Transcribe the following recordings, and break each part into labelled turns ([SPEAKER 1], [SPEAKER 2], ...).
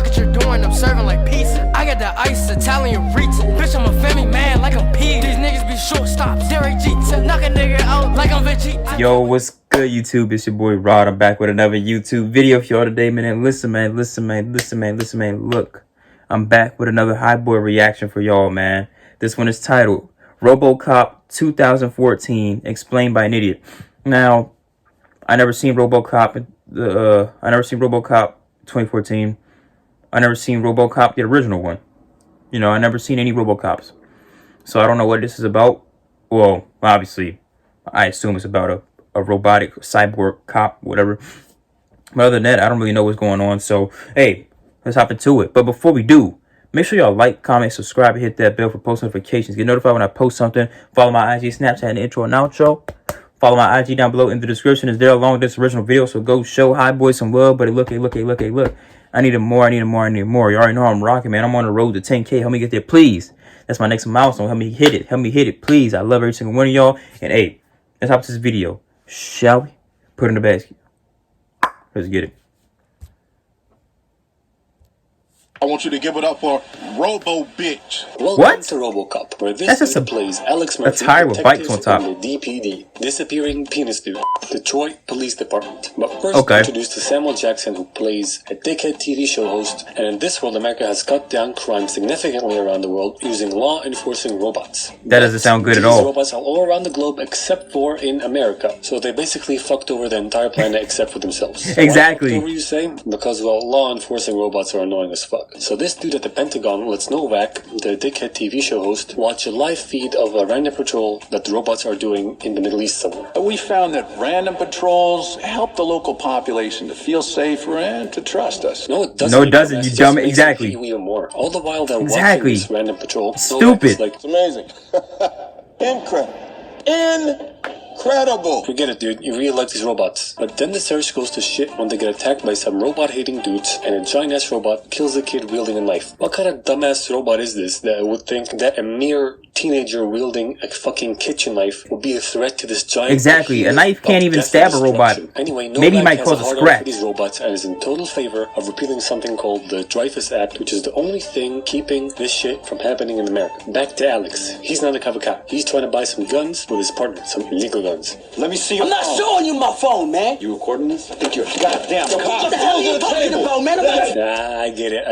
[SPEAKER 1] Look what you're doing, I'm serving like pizza. I got the ice, Italian reach. Bitch, I'm a family man like I'm P. These niggas be shortstops. Derek Jeter, knock a nigga out like I'm Vegeta.
[SPEAKER 2] Yo, what's good, YouTube? It's your boy Rod. I'm back with another YouTube video for y'all today, man. And listen, man. Look, I'm back with another high boy reaction for y'all, man. This one is titled Robocop 2014, explained by an idiot. Now, I never seen Robocop. I never seen Robocop 2014. I never seen Robocop, the original one. You know, I never seen any Robocops. So I don't know what this is about. Well, obviously, I assume it's about a robotic cyborg cop, whatever. But other than that, I don't really know what's going on. So, hey, let's hop into it. But before we do, make sure y'all like, comment, subscribe, and hit that bell for post notifications. Get notified when I post something. Follow my IG, Snapchat, and intro and outro. Follow my IG down below in the description. Is there along with this original video. So go show High Boy some love. But look. I need more. You already know I'm rocking, man. I'm on the road to 10K. Help me get there, please. That's my next milestone. Help me hit it, please. I love every single one of y'all. And hey, let's hop to this video. Shall we? Put it in the basket. Let's get it.
[SPEAKER 3] I want you to give it up for Robo Bitch.
[SPEAKER 2] Welcome
[SPEAKER 4] to Robocop, where this
[SPEAKER 2] That's just
[SPEAKER 4] dude plays Alex
[SPEAKER 2] a
[SPEAKER 4] Murphy,
[SPEAKER 2] tire with bikes
[SPEAKER 4] detective
[SPEAKER 2] on top.
[SPEAKER 4] in the DPD, Disappearing Penis Dude, Detroit Police Department. But first,
[SPEAKER 2] Okay.
[SPEAKER 4] introduced to Samuel Jackson, who plays a dickhead TV show host. And in this world, America has cut down crime significantly around the world using law-enforcing robots.
[SPEAKER 2] That doesn't sound good at
[SPEAKER 4] These
[SPEAKER 2] all.
[SPEAKER 4] robots are all around the globe except for in America. So they basically fucked over the entire planet except for themselves.
[SPEAKER 2] Exactly.
[SPEAKER 4] Why fucked over, you say? Because, well, law-enforcing robots are annoying as fuck. So this dude at the Pentagon lets Novak, the dickhead TV show host, watch a live feed of a random patrol that the robots are doing in the Middle East somewhere.
[SPEAKER 5] We found that random patrols help the local population to feel safer and to trust us.
[SPEAKER 4] No, it doesn't.
[SPEAKER 2] No, it doesn't, you dumb. Exactly.
[SPEAKER 4] Even more. All the while they're
[SPEAKER 2] Exactly.
[SPEAKER 4] watching this random patrol.
[SPEAKER 2] Stupid.
[SPEAKER 4] Novak is like,
[SPEAKER 3] It's amazing. Incredible.
[SPEAKER 4] forget it, dude. You really like these robots. But then the search goes to shit when they get attacked by some robot-hating dudes, and a giant-ass robot kills a kid wielding a knife. What kind of dumbass robot is this that would think that a mere teenager wielding a fucking kitchen knife would be a threat to this giant?
[SPEAKER 2] Exactly. A knife can't even stab a robot.
[SPEAKER 4] Anyway,
[SPEAKER 2] Maybe he might cause a scratch.
[SPEAKER 4] for these robots and is in total favor of repealing something called the Dreyfus Act, which is the only thing keeping this shit from happening in America. Back to Alex. He's not a cover cop. He's trying to buy some guns with his partner, some illegal guns.
[SPEAKER 5] Let me see your
[SPEAKER 6] I'm not
[SPEAKER 5] phone.
[SPEAKER 6] showing you my phone, man.
[SPEAKER 5] You recording this? I think you're a goddamn cop.
[SPEAKER 6] What the hell are you talking about, man?
[SPEAKER 4] I get it.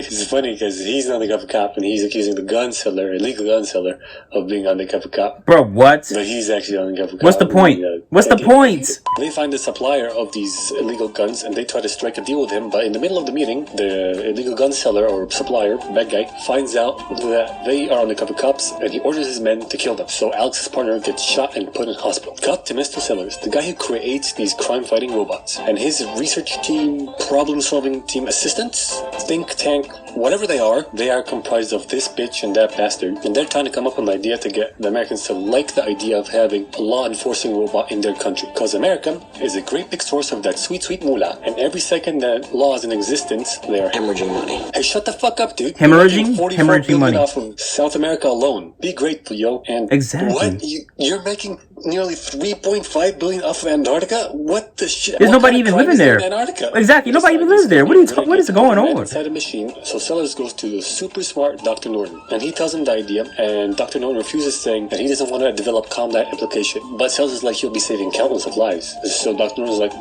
[SPEAKER 4] It's funny because he's an undercover cop and he's accusing the gun seller, illegal gun seller, of being undercover cop.
[SPEAKER 2] Bro, what?
[SPEAKER 4] But he's actually undercover cop.
[SPEAKER 2] What's the point? What's the point?
[SPEAKER 4] They find the supplier of these illegal guns and they try to strike a deal with him, but in the middle of the meeting, the illegal gun seller or supplier, bad guy, finds out that they are undercover cops and he orders his men to kill them. So Alex's partner gets shot and put in hospital. Cut to Mr. Sellers, the guy who creates these crime-fighting robots, and his research team, problem-solving team assistants, think tank, whatever they are comprised of this bitch and that bastard, and they're trying to come up with an idea to get the Americans to like the idea of having a law-enforcing robot in their country. Because America is a great big source of that sweet, sweet moolah, and every second that law is in existence, they are
[SPEAKER 6] Hemorrhaging money.
[SPEAKER 4] Hey, shut the fuck up, dude.
[SPEAKER 2] Hemorrhaging?
[SPEAKER 4] You're making $44
[SPEAKER 2] Hemorrhaging
[SPEAKER 4] billion
[SPEAKER 2] money.
[SPEAKER 4] off of South America alone. Be grateful, yo. And
[SPEAKER 2] Exactly.
[SPEAKER 4] what? You're making nearly $3.5 billion off of Antarctica? What the shit?
[SPEAKER 2] There's
[SPEAKER 4] What
[SPEAKER 2] nobody
[SPEAKER 4] kind of
[SPEAKER 2] even
[SPEAKER 4] crime
[SPEAKER 2] living
[SPEAKER 4] is
[SPEAKER 2] there.
[SPEAKER 4] in Antarctica?
[SPEAKER 2] Exactly. Nobody even lives there. What is going on?
[SPEAKER 4] Inside a machine. So Sellers goes to the super smart Dr. Norton, and he tells him the idea, and Dr. Norton refuses, saying that he doesn't want to develop combat application. But Sellers is like, he'll be saving countless of lives. So Dr. Norton's like,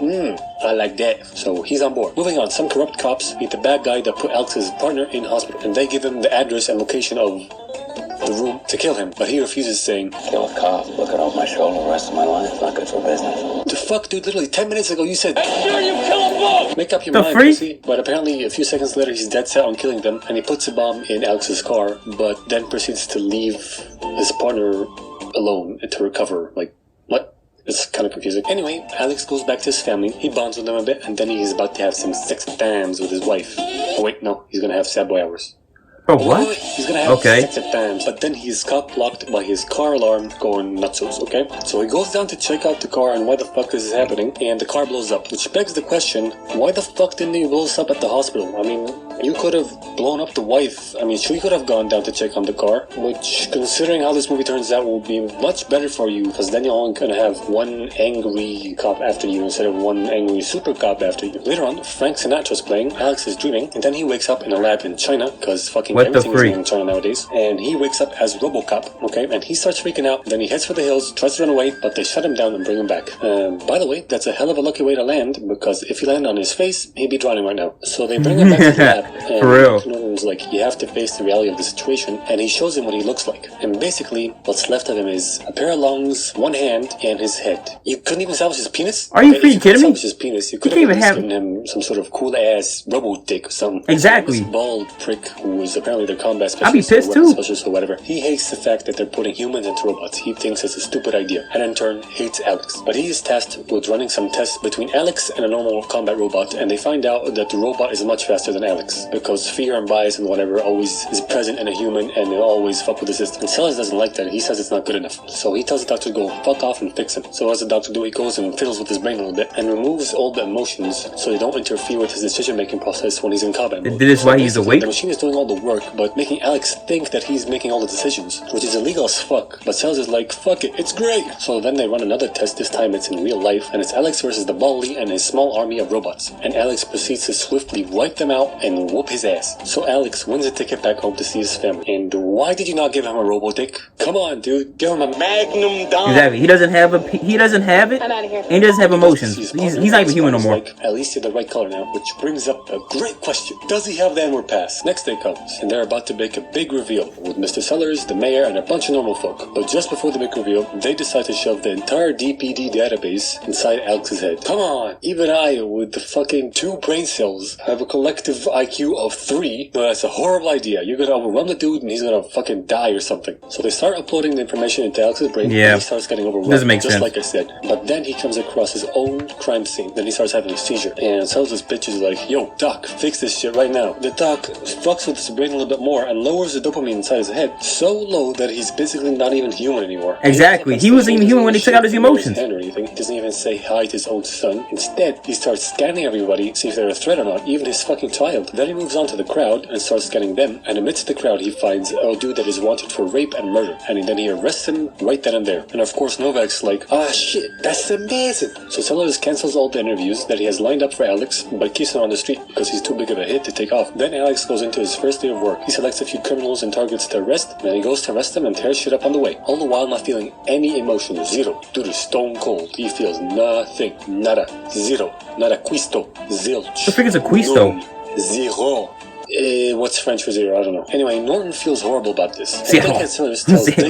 [SPEAKER 4] I like that. So he's on board. Moving on, some corrupt cops meet the bad guy that put Alex's partner in hospital, and they give him the address and location of the room to kill him, but he refuses, saying,
[SPEAKER 6] Kill a cop, looking off my shoulder the rest of my life. Not good for business.
[SPEAKER 4] the fuck, dude, literally 10 minutes ago you said,
[SPEAKER 6] Make sure you kill them both!
[SPEAKER 4] make up your
[SPEAKER 2] The
[SPEAKER 4] mind,
[SPEAKER 2] freak?
[SPEAKER 4] pussy. But apparently a few seconds later he's dead set on killing them, and he puts a bomb in Alex's car, but then proceeds to leave his partner alone to recover. Like, what? It's kind of confusing. Anyway, Alex goes back to his family, he bonds with them a bit, and then he's about to have some sex bams with his wife. Oh wait, no, he's gonna have sad boy hours.
[SPEAKER 2] For what?
[SPEAKER 4] He's gonna have
[SPEAKER 2] Okay.
[SPEAKER 4] sex at times, but then he's cock-blocked by his car alarm going nutsos, okay? So he goes down to check out the car and why the fuck this is happening, and the car blows up, which begs the question, why the fuck didn't he blow us up at the hospital? I mean, you could have blown up the wife. I mean, she could have gone down to check on the car, which, considering how this movie turns out, will be much better for you, because then you're only gonna have one angry cop after you instead of one angry super cop after you. Later on, Frank Sinatra's playing, Alex is dreaming, and then he wakes up in a lab in China, because fucking everything is in China nowadays, and he wakes up as Robocop, okay, and he starts freaking out, then he heads for the hills, tries to run away, but they shut him down and bring him back. By the way, that's a hell of a lucky way to land, because if he landed on his face, he'd be drowning right now. So they bring him back to the lab, and
[SPEAKER 2] for real.
[SPEAKER 4] Norton's like, you have to face the reality of the situation, and he shows him what he looks like. And basically, what's left of him is a pair of lungs, one hand, and his head. You couldn't even salvage his penis?
[SPEAKER 2] Are you
[SPEAKER 4] If
[SPEAKER 2] freaking kidding me?
[SPEAKER 4] salvage his penis, you could have given him some sort of cool-ass robo-dick or something.
[SPEAKER 2] Exactly.
[SPEAKER 4] This bald prick who is apparently their combat
[SPEAKER 2] I'd be
[SPEAKER 4] specialist
[SPEAKER 2] pissed
[SPEAKER 4] or
[SPEAKER 2] too.
[SPEAKER 4] weapons specialist or whatever. He hates the fact that they're putting humans into robots. He thinks it's a stupid idea, and in turn, hates Alex. But he is tasked with running some tests between Alex and a normal combat robot, and they find out that the robot is much faster than Alex, because fear and bias and whatever always is present in a human, and they'll always fuck with the system. And Sellers doesn't like that. He says it's not good enough. So he tells the doctor to go fuck off and fix him. So what does the doctor do? He goes and fiddles with his brain a little bit, and removes all the emotions so they don't interfere with his decision-making process when he's in combat mode.
[SPEAKER 2] This is why he's awake?
[SPEAKER 4] The machine is doing all the work, but making Alex think that he's making all the decisions, which is illegal as fuck. But Sellers is like, fuck it, it's great. So then they run another test, this time it's in real life, and it's Alex versus the Baldy and his small army of robots. And Alex proceeds to swiftly wipe them out and whoop his ass. So Alex wins a ticket back home to see his family. And why did you not give him a robo-dick? Come on, dude, give him a magnum dime.
[SPEAKER 2] Exactly. He doesn't have it.
[SPEAKER 7] I'm out of here.
[SPEAKER 2] And he doesn't have emotions. He's not even human no more.
[SPEAKER 4] Like, at least you're the right color now, which brings up a great question. Does he have the N-word pass? Next day comes, and they're about to make a big reveal with Mr. Sellers, the mayor, and a bunch of normal folk. But just before the big reveal, they decide to shove the entire DPD database inside Alex's head. Come on, even I, with the fucking 2 brain cells, have a collective IQ of 3. No, that's a horrible idea. You're gonna overwhelm the dude, and he's gonna fucking die or something. So they start uploading the information into Alex's brain, and he starts getting overwhelmed.
[SPEAKER 2] Doesn't make
[SPEAKER 4] just
[SPEAKER 2] sense.
[SPEAKER 4] like I said. But then he comes across his own crime scene. Then he starts having a seizure. And tells his bitches like, yo, doc, fix this shit right now. The doc fucks with his brain a little bit more and lowers the dopamine inside his head so low that he's basically not even human anymore.
[SPEAKER 2] Exactly. He wasn't even human when he took out his emotions.
[SPEAKER 4] Or anything. He doesn't even say hi to his own son. Instead, he starts scanning everybody, see if they're a threat or not, even his fucking child. Then he moves on to the crowd and starts scanning them. And amidst the crowd, he finds a dude that is wanted for rape and murder. And then he arrests him right then and there. And of course, Novak's like, ah shit, that's amazing. So Sellers cancels all the interviews that he has lined up for Alex, but keeps him on the street because he's too big of a hit to take off. Then Alex goes into his first day of work. He selects a few criminals and targets to arrest, and then he goes to arrest them and tears shit up on the way. All the while not feeling any emotion, zero. Dude is stone cold. He feels nothing, nada, zero, nada quisto, zilch.
[SPEAKER 2] The frick is a quisto?
[SPEAKER 4] Zero. What's French for zero? I don't know. Anyway, Norton feels horrible about this.
[SPEAKER 2] Zero.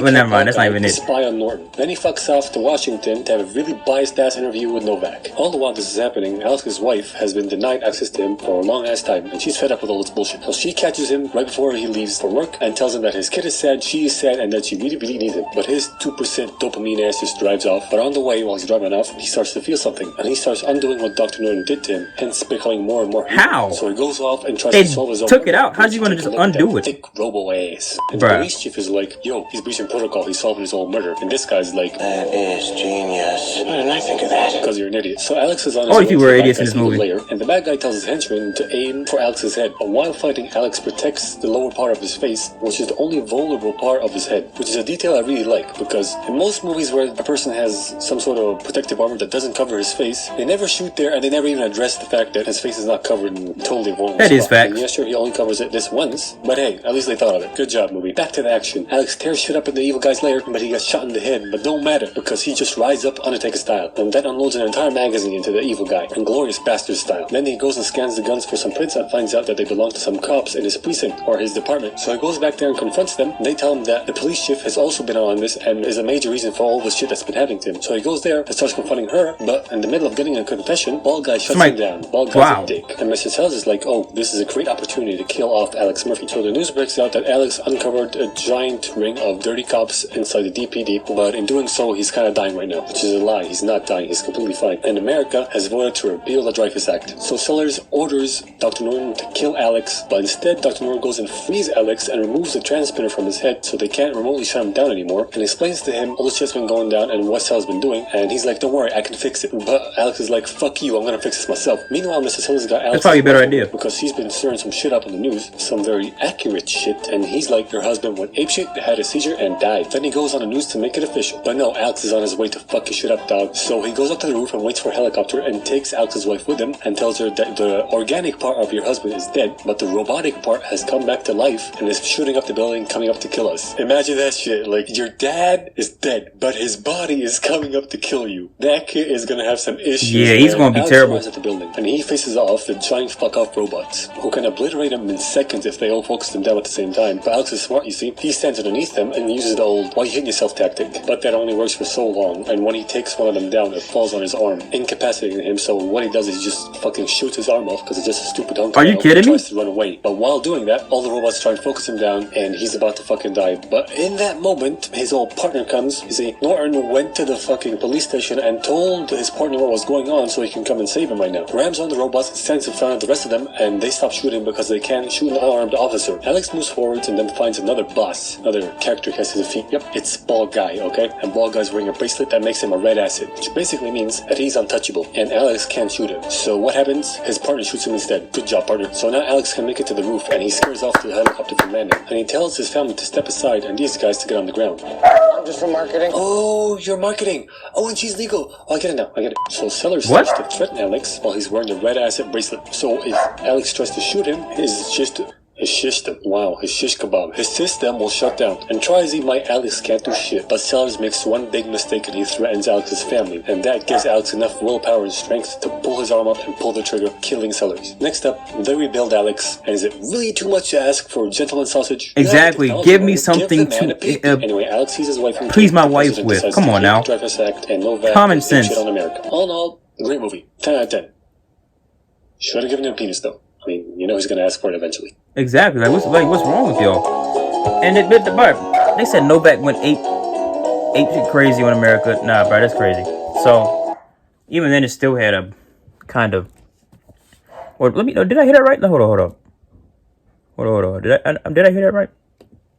[SPEAKER 4] Well,
[SPEAKER 2] never mind. That's not even it.
[SPEAKER 4] Spy on Norton. Then he fucks off to Washington to have a really biased-ass interview with Novak. All the while this is happening, Alex's wife has been denied access to him for a long-ass time, and she's fed up with all this bullshit. So she catches him right before he leaves for work and tells him that his kid is sad, she is sad, and that she really, really needs him. But his 2% dopamine ass just drives off. But on the way, while he's driving off, he starts to feel something, and he starts undoing what Dr. Norton did to him, hence becoming more and more human.
[SPEAKER 2] How?
[SPEAKER 4] So he goes off and tries to solve his own
[SPEAKER 2] took it out. How's he gonna just undo it?
[SPEAKER 4] Thick robo ass. And the police chief is like, yo, he's breaching protocol, he's solving his own murder. And this guy's like,
[SPEAKER 6] That is genius. Why didn't I think of that?
[SPEAKER 4] because you're an idiot. So Alex is on his
[SPEAKER 2] Oh, if you were idiots in this movie.
[SPEAKER 4] layer, and the bad guy tells his henchman to aim for Alex's head. But while fighting, Alex protects the lower part of his face, which is the only vulnerable part of his head, which is a detail I really like, because in most movies where a person has some sort of protective armor that doesn't cover his face, they never shoot there, and they never even address the fact that his face is not covered in totally vulnerable
[SPEAKER 2] That is
[SPEAKER 4] spot.
[SPEAKER 2] fact.
[SPEAKER 4] And yeah, sure, he only covers it this once, but hey, at least they thought of it. Good job, movie. Back to the action. Alex tears shit up in the evil guy's lair, but he gets shot in the head, but don't matter, because he just rides up Undertaker style, and then unloads an entire magazine into the evil guy, and glorious bastard style. Then he goes and scans the guns for some prints and finds out that they belong to some cops in his precinct, or his department. So he goes back there and confronts them. They tell him that the police chief has also been on this, and is a major reason for all the shit that's been happening to him. So he goes there and starts confronting her, but in the middle of getting a confession, Bald Guy shuts him down. Bald Guy's a dick. And Mr. Sellers is like, oh, this is a great opportunity opportunity to kill off Alex Murphy. So the news breaks out that Alex uncovered a giant ring of dirty cops inside the DPD, but in doing so, he's kind of dying right now, which is a lie. He's not dying. He's completely fine. And America has voted to repeal the Dreyfus Act. So Sellers orders Dr. Norton to kill Alex, but instead Dr. Norton goes and frees Alex and removes the transmitter from his head so they can't remotely shut him down anymore, and explains to him all the shit's been going down and what Sellers been doing, and he's like, don't worry, I can fix it. But Alex is like, fuck you, I'm gonna fix this myself. Meanwhile, Mr. Sellers got Alex.
[SPEAKER 2] That's probably a better idea.
[SPEAKER 4] Because he's been stirring some shit up in the news, some very accurate shit, and he's like, your husband went apeshit, had a seizure, and died. Then he goes on the news to make it official. But no, Alex is on his way to fuck his shit up, dog. So he goes up to the roof and waits for a helicopter and takes Alex's wife with him and tells her that the organic part of your husband is dead, but the robotic part has come back to life and is shooting up the building, coming up to kill us. Imagine that shit. Like, your dad is dead, but his body is coming up to kill you. That kid is gonna have some issues.
[SPEAKER 2] Yeah, he's gonna be
[SPEAKER 4] Alex
[SPEAKER 2] terrible.
[SPEAKER 4] arrives at the building, and he faces off the giant fuck-off robots, who can obliterate him in seconds if they all focus them down at the same time. But Alex is smart, you see. He stands underneath them and uses the old why you hitting yourself tactic. But that only works for so long, and when he takes one of them down, it falls on his arm, incapacitating him. So what he does is he just fucking shoots his arm off because it's just a stupid hunk.
[SPEAKER 2] Are you kidding me?
[SPEAKER 4] Tries to run away. But while doing that, all the robots try and focus him down, and he's about to fucking die. But in that moment, his old partner comes. You see, Norton went to the fucking police station and told his partner what was going on so he can come and save him right now. Rams on the robots and stands in front of the rest of them, and they stop shooting because they can't shoot an unarmed officer. Alex moves forwards and then finds another boss, another character he has to defeat. Yep, it's Bald Guy, okay? And Bald Guy's wearing a bracelet that makes him a red acid, which basically means that he's untouchable, and Alex can't shoot him. So what happens? His partner shoots him instead. Good job, partner. So now Alex can make it to the roof, and he scares off the helicopter from landing. And he tells his family to step aside and these guys to get on the ground.
[SPEAKER 6] I'm just from marketing.
[SPEAKER 4] Oh, you're marketing. Oh, and she's legal. Oh, I get it now. I get it. So Sellers
[SPEAKER 2] What?
[SPEAKER 4] starts to threaten Alex while he's wearing the red acid bracelet. So if Alex tries to shoot him, his system, his shish kebab, his system will shut down. And try as he might, Alex can't do shit. But Sellers makes one big mistake and he threatens Alex's family. And that gives Alex enough willpower and strength to pull his arm up and pull the trigger, killing Sellers. Next up, they rebuild Alex. And is it really too much to ask for gentleman sausage?
[SPEAKER 2] Exactly. Give me something to
[SPEAKER 4] Anyway, Alex sees his wife and
[SPEAKER 2] please
[SPEAKER 4] kid.
[SPEAKER 2] my
[SPEAKER 4] The
[SPEAKER 2] wife
[SPEAKER 4] president
[SPEAKER 2] with.
[SPEAKER 4] decides
[SPEAKER 2] Come
[SPEAKER 4] to
[SPEAKER 2] on
[SPEAKER 4] keep
[SPEAKER 2] now.
[SPEAKER 4] the Dreyfus Act and no VAT
[SPEAKER 2] Common
[SPEAKER 4] and
[SPEAKER 2] sense.
[SPEAKER 4] shit on America. All in all, great movie. 10 out of 10. Should have given him a penis though. I mean, you know he's gonna ask for it eventually.
[SPEAKER 2] Exactly. Like what's wrong with y'all? And they said Novak went ape shit crazy on America. Nah, bro, that's crazy. So even then, it still had a kind of. Or let me know. Did I hear that right? No, hold on. Did I hear that right?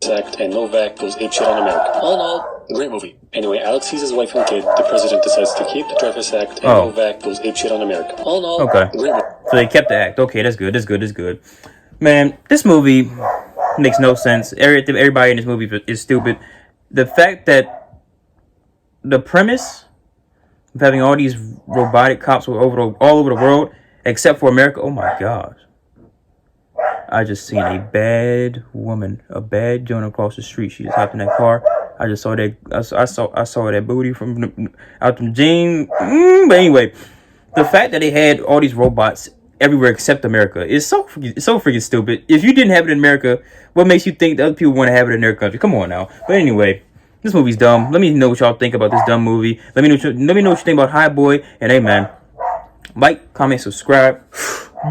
[SPEAKER 4] Act and Novak goes apeshit on America. All in all, great movie. Anyway, Alex sees his wife and kid. The president decides to keep the Dreyfus Act and Novak goes apeshit on America. All in all,
[SPEAKER 2] okay.
[SPEAKER 4] Great movie.
[SPEAKER 2] So they kept the act. Okay, that's good. Man, this movie makes no sense. Everybody in this movie is stupid. The fact that the premise of having all these robotic cops all over the world, except for America. Oh my gosh. I just seen a bad woman, a bad Joan across the street. She just hopped in that car. I just saw that. I saw that booty from out the jeans. But anyway, the fact that they had all these robots everywhere except America is so freaking stupid. If you didn't have it in America, what makes you think that other people want to have it in their country? Come on now. But anyway, this movie's dumb. Let me know what y'all think about this dumb movie. Let me know what you think about High Boy. And hey, man, like, comment, subscribe.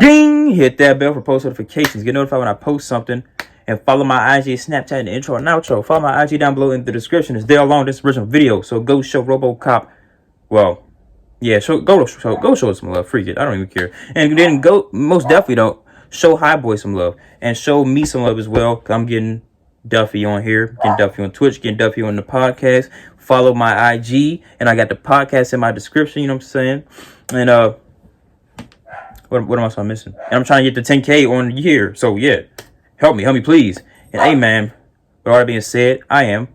[SPEAKER 2] Ding! Hit that bell for post notifications. Get notified when I post something. And follow my IG, Snapchat, and intro and outro. Follow my IG down below in the description. It's there along this original video. So go show Robocop. Well, yeah, go show us some love. Freak it. I don't even care. And then go, most definitely don't, show High Boy some love. And show me some love as well. Because I'm getting Duffy on here. Getting Duffy on Twitch. Getting Duffy on the podcast. Follow my IG. And I got the podcast in my description. You know what I'm saying? And, what am I missing? And I'm trying to get the 10K on here. So, yeah. Help me, please. And, hey, man, with all that being said, I am